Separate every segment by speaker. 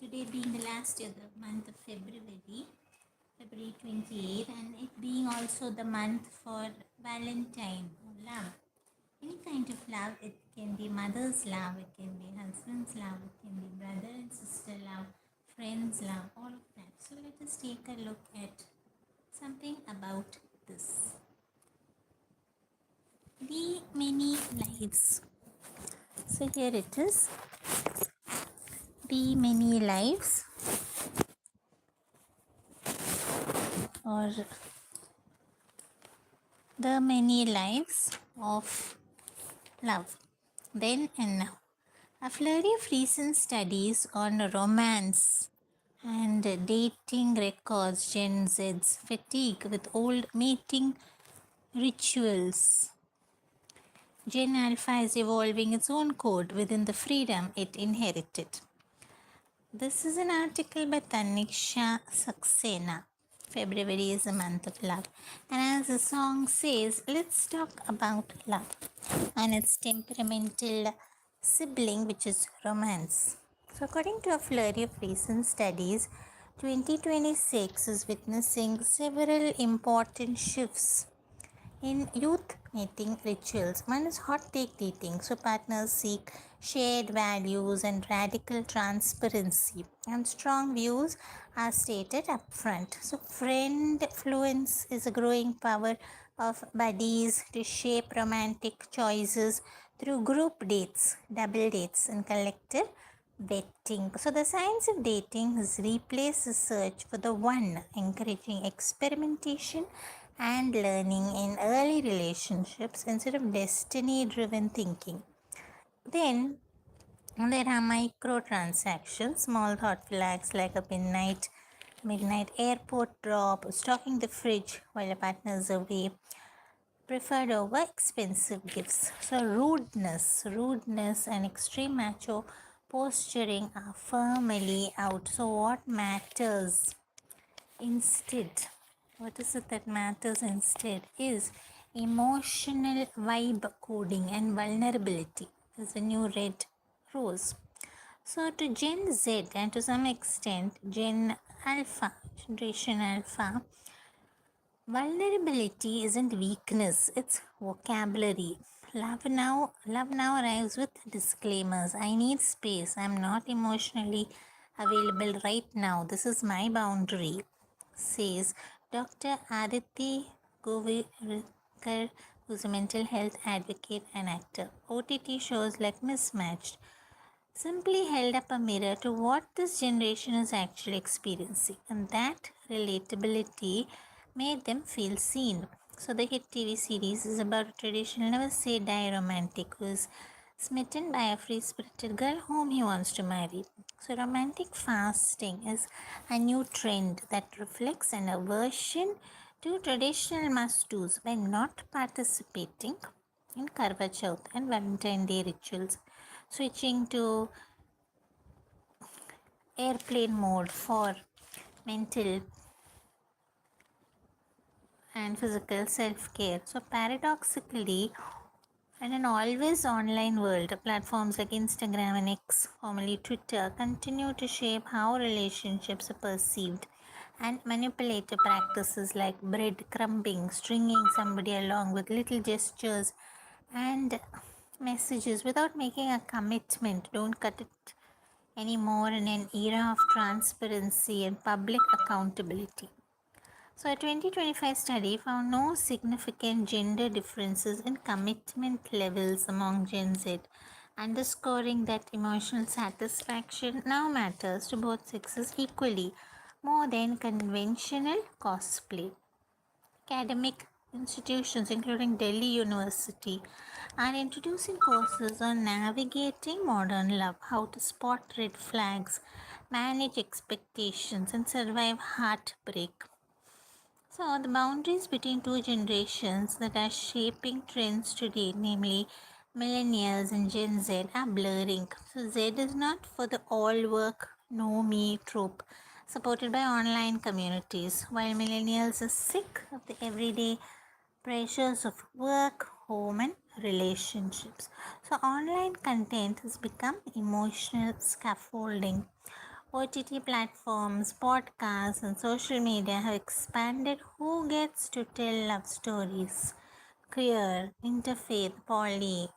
Speaker 1: today being the last day of the month of February 28th, and it being also the month for Valentine or love. Any kind of love, it can be mother's love, it can be husband's love, it can be brother and sister love, friends love, all of that. So let us take a look at something about this. The many lives. So here it is. The many lives, or the many lives of love, then and now. A flurry of recent studies on romance and dating records Gen Z's fatigue with old mating rituals. Gen Alpha is evolving its own code within the freedom it inherited. This is an article by Tanisha Saxena. February is a month of love. And as the song says, let's talk about love and its temperamental sibling, which is romance. So, according to a flurry of recent studies, 2026 is witnessing several important shifts in youth mating rituals. One is hot take dating, so partners seek shared values and radical transparency, and strong views are stated upfront. So, friend fluence is a growing power of buddies to shape romantic choices through group dates, double dates, and collective vetting. So, the science of dating has replaced the search for the one, encouraging experimentation and learning in early relationships instead of destiny driven thinking. Then there are micro transactions, small thoughtful acts like a midnight airport drop, stocking the fridge while a partner is away, preferred over expensive gifts. So rudeness and extreme macho posturing are firmly out. So what matters instead? What is it that matters instead is emotional vibe coding and vulnerability is the new red rose. So to Gen Z and to some extent Generation Alpha, vulnerability isn't weakness, it's vocabulary. Love now arrives with disclaimers. I need space. I'm not emotionally available right now. This is my boundary, says Dr. Aditi Govirkar, who's a mental health advocate and actor. OTT shows like Mismatched simply held up a mirror to what this generation is actually experiencing, and that relatability made them feel seen. So, the hit TV series is about a traditional never say die romantic who is smitten by a free spirited girl whom he wants to marry. So, romantic fasting is a new trend that reflects an aversion to traditional must do's by not participating in Karva Chauth and Valentine Day rituals, switching to airplane mode for mental and physical self care. So, paradoxically, in an always online world, platforms like Instagram and X, formerly Twitter, continue to shape how relationships are perceived, and manipulative practices like breadcrumbing, stringing somebody along with little gestures and messages without making a commitment, don't cut it anymore in an era of transparency and public accountability. So, a 2025 study found no significant gender differences in commitment levels among Gen Z, underscoring that emotional satisfaction now matters to both sexes equally more than conventional cosplay. Academic institutions, including Delhi University, are introducing courses on navigating modern love, how to spot red flags, manage expectations, and survive heartbreak. So, the boundaries between two generations that are shaping trends today, namely millennials and Gen Z, are blurring. So, Z is not for the all work, no me trope, supported by online communities, while millennials are sick of the everyday pressures of work, home, and relationships. So, online content has become emotional scaffolding. OTT platforms, podcasts, and social media have expanded who gets to tell love stories. Queer, interfaith, poly,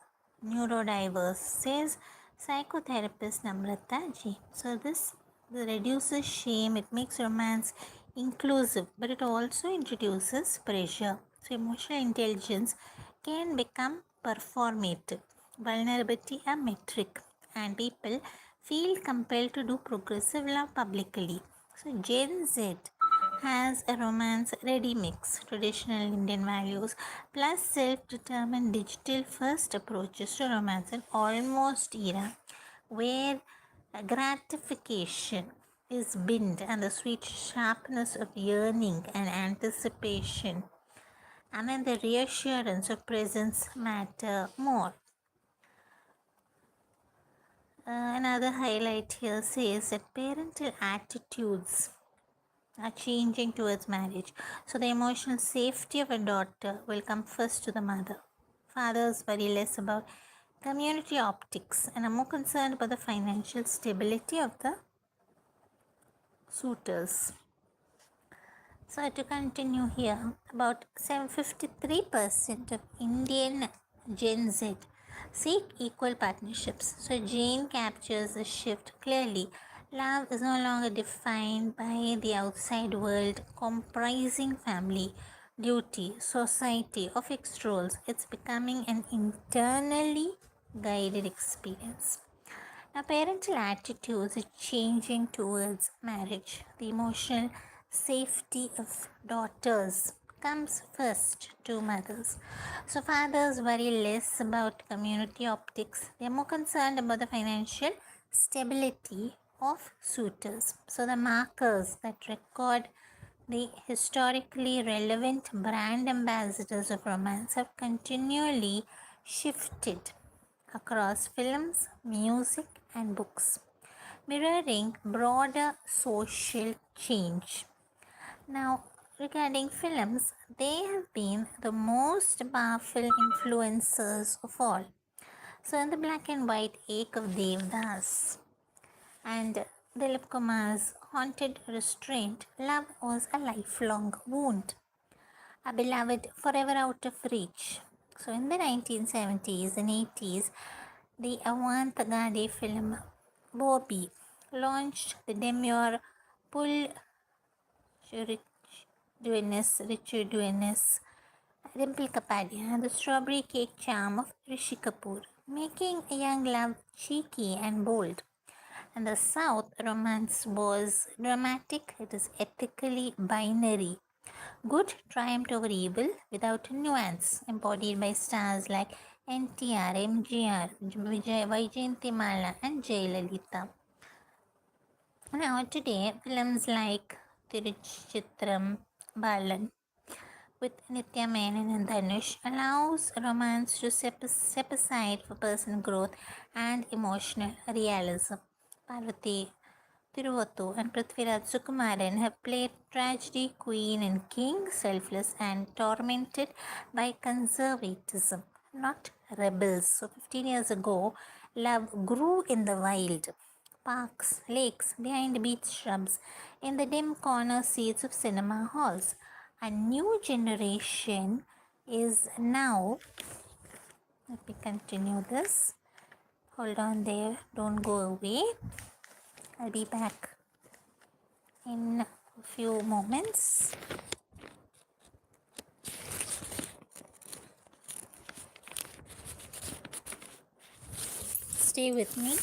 Speaker 1: neurodiverse, says psychotherapist Namrata Ji. So this reduces shame, it makes romance inclusive, but it also introduces pressure. So emotional intelligence can become performative, vulnerability a metric, and people feel compelled to do progressive love publicly. So Gen Z has a romance ready mix, traditional Indian values plus self-determined digital first approaches to romance in almost era where gratification is binned and the sweet sharpness of yearning and anticipation and then the reassurance of presence matter more. Another highlight here says that parental attitudes are changing towards marriage. So the emotional safety of a daughter will come first to the mother. Fathers worry less about community optics and are more concerned about the financial stability of the suitors. So to continue here, about 753% of Indian Gen Z seek equal partnerships. So Jane captures the shift clearly. Love is no longer defined by the outside world comprising family, duty, society, or fixed roles. It's becoming an internally guided experience. Now, parental attitudes are changing towards marriage. The emotional safety of daughters comes first to mothers. So, fathers worry less about community optics, they are more concerned about the financial stability of suitors. So, the markers that record the historically relevant brand ambassadors of romance have continually shifted across films, music, and books, mirroring broader social change. Now, regarding films, they have been the most powerful influencers of all. So, in the black and white Ek of Devdas and Dilip Kumar's Haunted Restraint, love was a lifelong wound, a beloved forever out of reach. So, in the 1970s and 80s, the avant-garde film Bobby launched the demure Paul Richard Duenas, Dimple Kapadia, and the strawberry cake charm of Rishi Kapoor, making young love cheeky and bold. And the South romance was dramatic, it is ethically binary. Good triumphed over evil without nuance, embodied by stars like NTR, MGR, Vijayanthimaala, and Jayalalitha. Now, today, films like Tiruchitram Balan with Nitya Menon and Dhanush allows romance to step aside for personal growth and emotional realism. Parvati Tiruvottu and Prithviraj Sukumaran have played tragedy, queen and king, selfless and tormented by conservatism, not rebels. So 15 years ago, love grew in the wild. Parks, lakes, behind beach shrubs, in the dim corner seats of cinema halls. A new generation is now, let me continue this. Hold on there, don't go away. I'll be back in a few moments. Stay with me.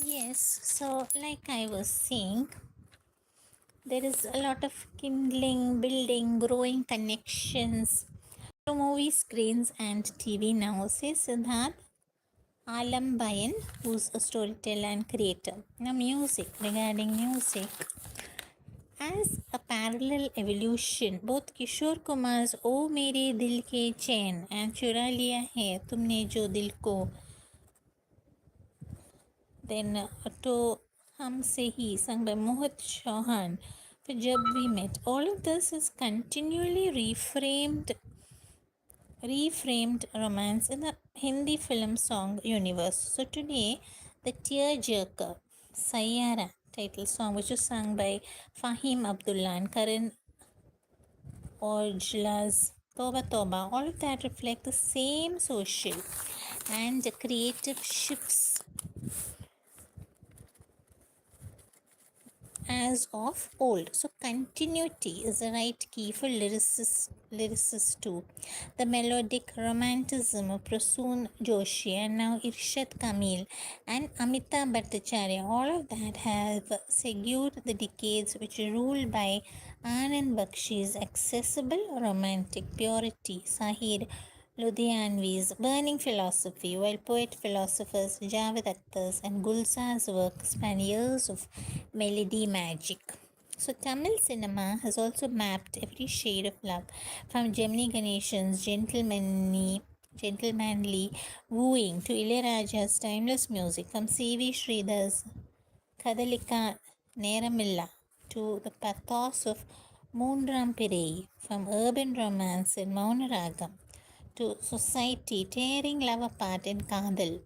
Speaker 1: Yes, so like I was saying, there is a lot of kindling, building, growing connections to movie screens and TV now, says Siddharth Alambayan, who's a storyteller and creator. Now, music, regarding music, As a parallel evolution, both Kishore Kumar's O Mere Dil Ke Chain and Chura Liya Hai Tumne Jo Dil Ko, then To Hum Se Hi, sung by Mohit Chauhan, for Jab We Met. All of this is continually reframed romance in the Hindi film song universe. So today, the tearjerker Sayara title song, which was sung by Fahim Abdullah and Karan Ojla's Toba Toba, all of that reflect the same social and creative shifts as of old. So continuity is the right key for lyricists too. The melodic romanticism of Prasoon Joshi and now Irshad Kamil and Amitabh Bhattacharya, all of that have secured the decades which are ruled by Anand Bakshi's accessible romantic purity. Sahir Ludhianvi's burning philosophy, while poet-philosophers Javed Akhtar's and Gulzar's work span years of melody magic. So Tamil cinema has also mapped every shade of love, from Gemini Ganeshan's gentlemanly wooing to Ilayaraja's timeless music, from C.V. Sridhar's Kadalika Neramilla to the pathos of Moonram Pirai, from urban romance in Maunaragam to society tearing love apart in Kadal,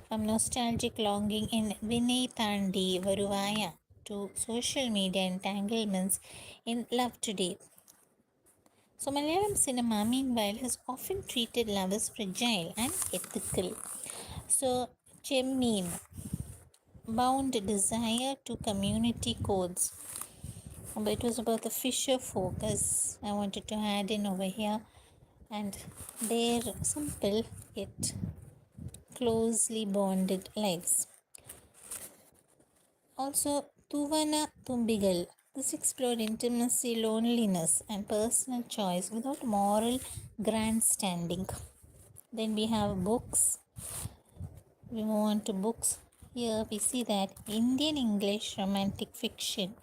Speaker 1: from nostalgic longing in Vinay Thandi Varuvaya to social media entanglements in Love Today. So, Malayalam cinema, meanwhile, has often treated love as fragile and ethical. So, Chemmeen, bound desire to community codes. But it was about the fisher folk, as I wanted to add in over here, and their simple yet closely bonded lives. Also, Tuvana Tumbigal. This explored intimacy, loneliness, and personal choice without moral grandstanding. Then we have books. We move on to books. Here we see that Indian English romantic fiction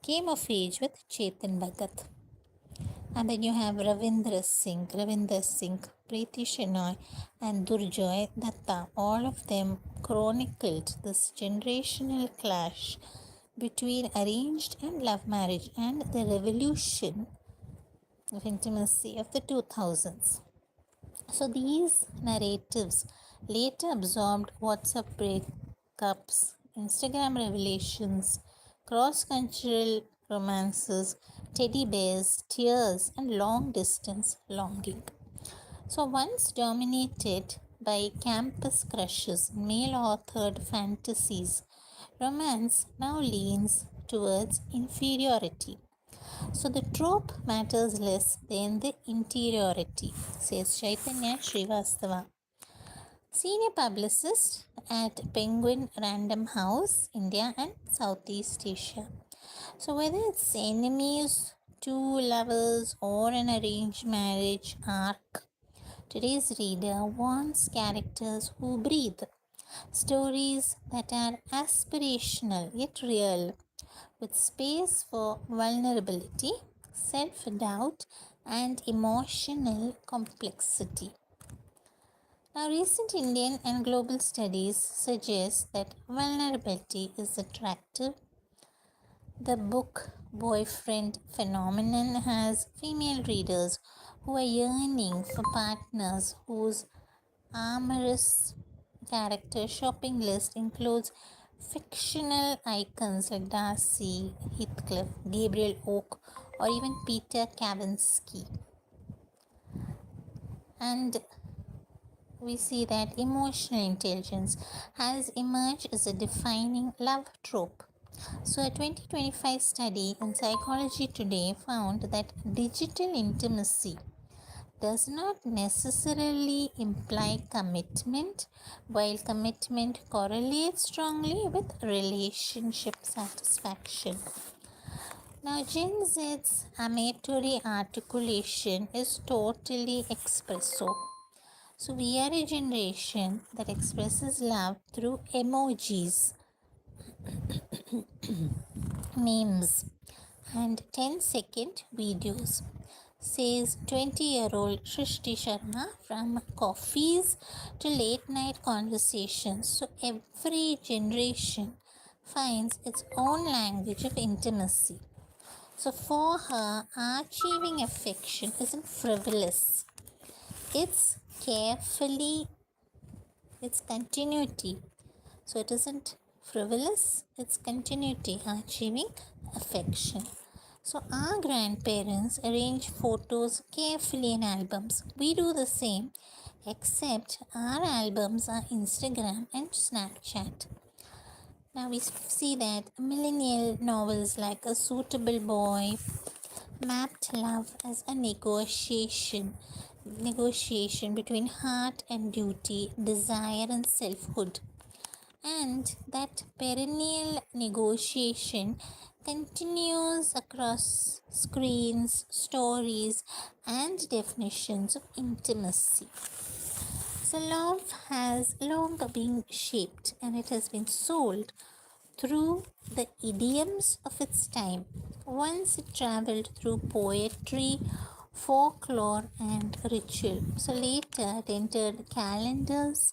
Speaker 1: came of age with Chetan Bhagat. And then you have Ravinder Singh, Preeti Shenoy, and Durjoy Datta. All of them chronicled this generational clash between arranged and love marriage and the revolution of intimacy of the 2000s. So these narratives later absorbed WhatsApp breakups, Instagram revelations, cross-cultural romances, teddy bears, tears, and long-distance longing. So once dominated by campus crushes, male-authored fantasies, romance now leans towards inferiority. So the trope matters less than the interiority, says Chaitanya Srivastava, senior publicist at Penguin Random House, India and Southeast Asia. So whether it's enemies, two lovers, or an arranged marriage arc, today's reader wants characters who breathe, stories that are aspirational yet real, with space for vulnerability, self doubt, and emotional complexity. Now, recent Indian and global studies suggest that vulnerability is attractive. The book boyfriend phenomenon has female readers who are yearning for partners whose amorous character shopping list includes fictional icons like Darcy, Heathcliff, Gabriel Oak, or even Peter Kavinsky. And we see that emotional intelligence has emerged as a defining love trope. So, a 2025 study in Psychology Today found that digital intimacy does not necessarily imply commitment, while commitment correlates strongly with relationship satisfaction. Now, Gen Z's amatory articulation is totally espresso. So, we are a generation that expresses love through emojis, memes, and 10-second videos, says 20-year-old Shrishti Sharma. From coffees to late night conversations, so every generation finds its own language of intimacy. So for her, achieving affection isn't frivolous. It's carefully, it's continuity. So it isn't frivolous, it's continuity, achieving affection. So our grandparents arrange photos carefully in albums. We do the same, except our albums are Instagram and Snapchat. Now we see that millennial novels like A Suitable Boy mapped love as a negotiation between heart and duty, desire and selfhood. And that perennial negotiation continues across screens, stories, and definitions of intimacy. So, love has long been shaped and it has been sold through the idioms of its time. Once it traveled through poetry, folklore, and ritual. So later it entered calendars,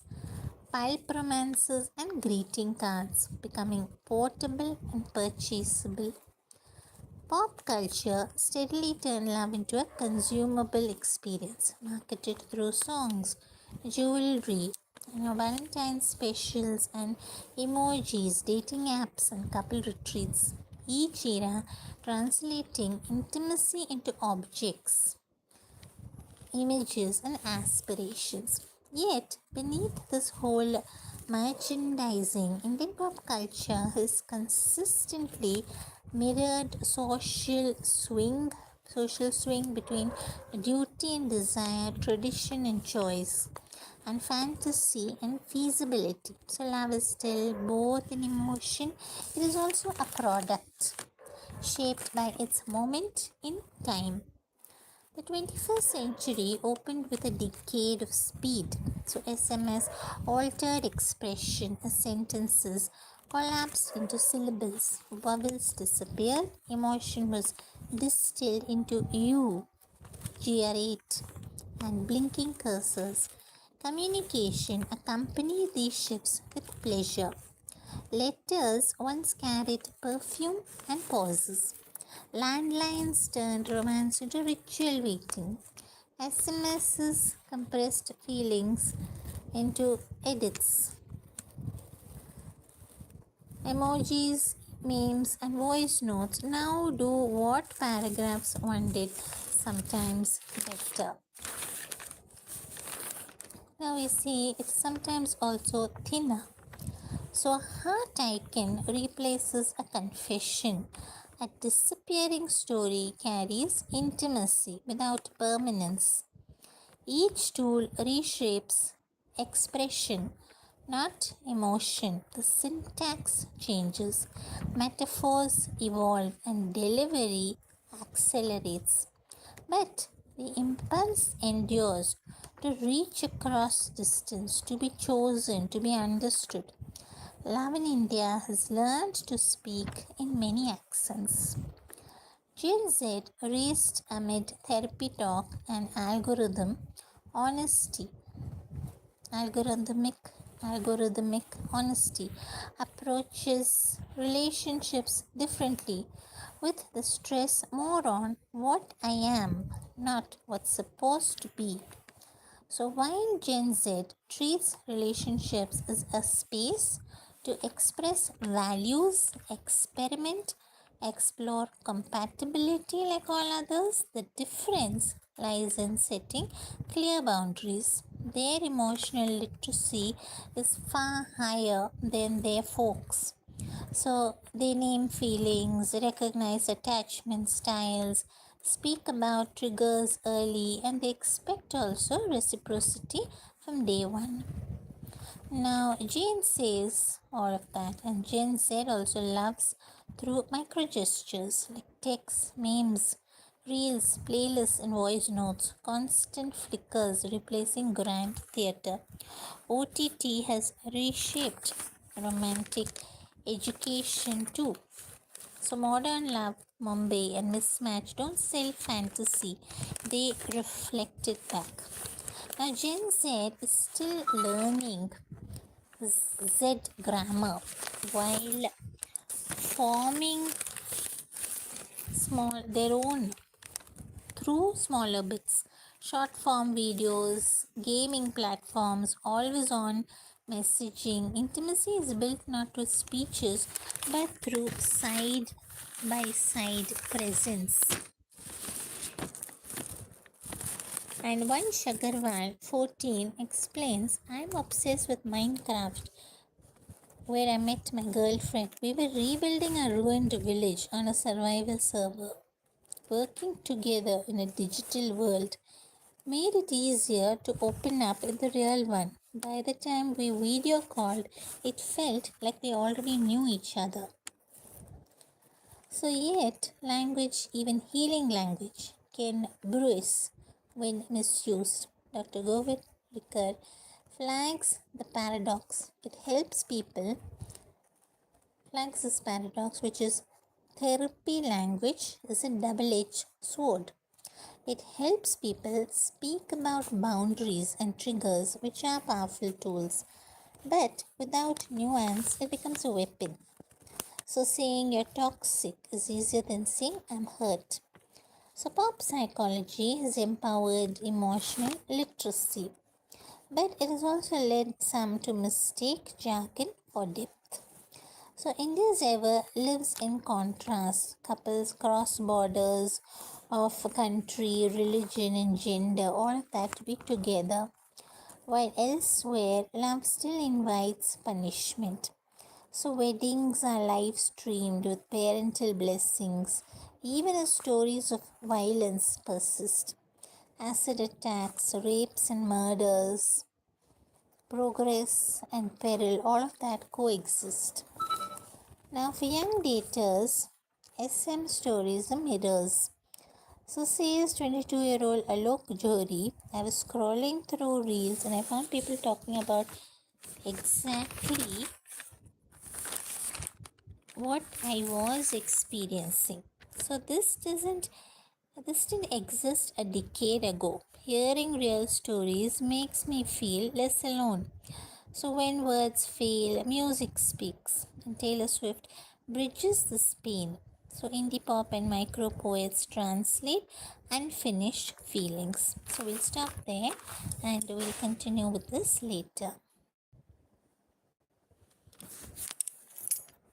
Speaker 1: pulp romances, and greeting cards, becoming portable and purchasable. Pop culture steadily turned love into a consumable experience, marketed through songs, jewelry, Valentine's specials, and emojis, dating apps, and couple retreats. Each era translating intimacy into objects, images, and aspirations. Yet, beneath this whole merchandising, Indian pop culture has consistently mirrored social swing between duty and desire, tradition and choice, and fantasy and feasibility. So, love is still both an emotion, it is also a product shaped by its moment in time. The 21st century opened with a decade of speed. So, SMS altered expression as sentences collapsed into syllables, vowels disappeared, emotion was distilled into you, GR8, and blinking cursors. Communication accompanied these shifts with pleasure. Letters once carried perfume and pauses. Landlines turned romance into ritual waiting. SMSs compressed feelings into edits. Emojis, memes, and voice notes now do what paragraphs one did, sometimes better. Now we see it's sometimes also thinner. So, a heart icon replaces a confession. A disappearing story carries intimacy without permanence. Each tool reshapes expression, not emotion. The syntax changes, metaphors evolve, and delivery accelerates. But the impulse endures to reach across distance, to be chosen, to be understood. Love in India has learned to speak in many accents. Gen Z raised amid therapy talk and honesty, algorithmic honesty approaches relationships differently, with the stress more on what I am, not what's supposed to be. So while Gen Z treats relationships as a space to express values, experiment, explore compatibility like all others, the difference lies in setting clear boundaries. Their emotional literacy is far higher than their folks. So they name feelings, recognize attachment styles, speak about triggers early, and they expect also reciprocity from day one. Now, Jane says all of that, and Jane said also loves through micro gestures like texts, memes, reels, playlists, and voice notes, constant flickers replacing grand theatre. OTT has reshaped romantic education too. So, modern love Mumbai, and Mismatch don't sell fantasy, they reflect it back. Now, Gen Z is still learning Z grammar while forming their own through smaller bits, short form videos, gaming platforms, always on messaging. Intimacy is built not with speeches but through side by side presence. And one Shagarwal, 14, explains, I'm obsessed with Minecraft, where I met my girlfriend. We were rebuilding a ruined village on a survival server. Working together in a digital world made it easier to open up in the real one. By the time we video called, it felt like we already knew each other. So, yet, language, even healing language, can bruise when misused. Dr. Govind Rikar flags the paradox. It helps people, flags this paradox, which is therapy language is a double edged sword. It helps people speak about boundaries and triggers, which are powerful tools. But without nuance, it becomes a weapon. So, saying you're toxic is easier than saying I'm hurt. So, pop psychology has empowered emotional literacy, but it has also led some to mistake jargon for depth. So, India's ever lives in contrast. Couples cross borders of country, religion, and gender, all of that to be together, while elsewhere, love still invites punishment. So, weddings are live streamed with parental blessings, even as stories of violence persist. Acid attacks, rapes, and murders, progress and peril, all of that coexist. Now, for young daters, SM stories are mirrors. So, says 22-year-old Alok Johri, I was scrolling through reels and I found people talking about exactly what I was experiencing. So, this didn't exist a decade ago. Hearing real stories makes me feel less alone. So, when words fail, music speaks, and Taylor Swift bridges this pain. So, indie pop and micro poets translate unfinished feelings. So, we'll stop there and we'll continue with this later.